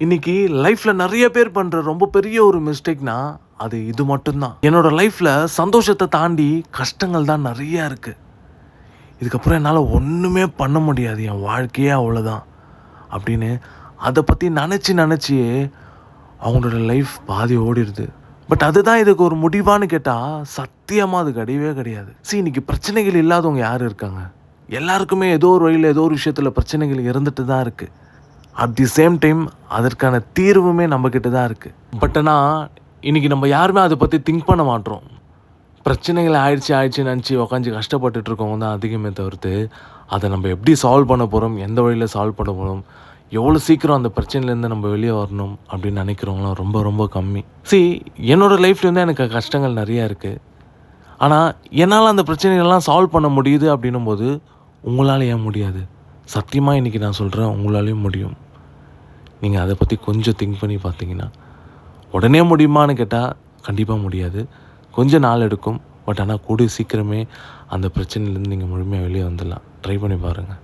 இன்னைக்கு லைஃப்ல நிறைய பேர் பண்ற ரொம்ப பெரிய ஒரு மிஸ்டேக்னா அது இது மட்டும்தான். என்னோட லைஃப்ல சந்தோஷத்தை தாண்டி கஷ்டங்கள் தான் நிறைய இருக்கு. இதுக்கப்புறம் என்னால் ஒன்றுமே பண்ண முடியாது, என் வாழ்க்கையே அவ்வளோதான் அப்படின்னு அதை பற்றி நினச்சியே அவங்களோட லைஃப் பாதி ஓடிடுது. பட் அதுதான் இதுக்கு ஒரு முடிவான்னு கேட்டால் சத்தியமாக அது கிடையவே கிடையாது. இன்னைக்கு பிரச்சனைகள் இல்லாதவங்க யார் இருக்காங்க? எல்லாருக்குமே ஏதோ ஒரு வழியில் ஏதோ ஒரு விஷயத்தில் பிரச்சனைகள் இருந்துட்டு தான் இருக்குது. அட் தி சேம் டைம் அதற்கான தீர்வுமே நம்மக்கிட்ட தான் இருக்குது. பட் ஆனால் இன்றைக்கி நம்ம யாருமே அதை பற்றி திங்க் பண்ண மாட்டோம். பிரச்சனைகள் ஆயிடுச்சு நினச்சி உக்காஞ்சி கஷ்டப்பட்டுட்டு இருக்கவங்க தான் அதிகமே தவிர்த்து அதை நம்ம எப்படி சால்வ் பண்ண போகிறோம், எந்த வழியில் சால்வ் பண்ண போகிறோம், எவ்வளோ சீக்கிரம் அந்த பிரச்சனையிலேருந்து நம்ம வெளியே வரணும் அப்படின்னு நினைக்கிறவங்களாம் ரொம்ப ரொம்ப கம்மி. என்னோடய லைஃப்லேருந்து எனக்கு கஷ்டங்கள் நிறையா இருக்குது. ஆனால் என்னால் அந்த பிரச்சனைகள்லாம் சால்வ் பண்ண முடியுது அப்படின்னும் போது உங்களால் ஏன் முடியாது? சத்தியமாக இன்றைக்கி நான் சொல்கிறேன், உங்களாலேயும் முடியும். நீங்கள் அதை பற்றி கொஞ்சம் திங்க் பண்ணி பார்த்தீங்கன்னா, உடனே முடியுமான்னு கேட்டால் கண்டிப்பாக முடியாது, கொஞ்சம் நாள் எடுக்கும். பட் ஆனால் கூடிய சீக்கிரமே அந்த பிரச்சனையிலேருந்து நீங்கள் முழுமையாக வெளியே வந்துடலாம். ட்ரை பண்ணி பாருங்கள்.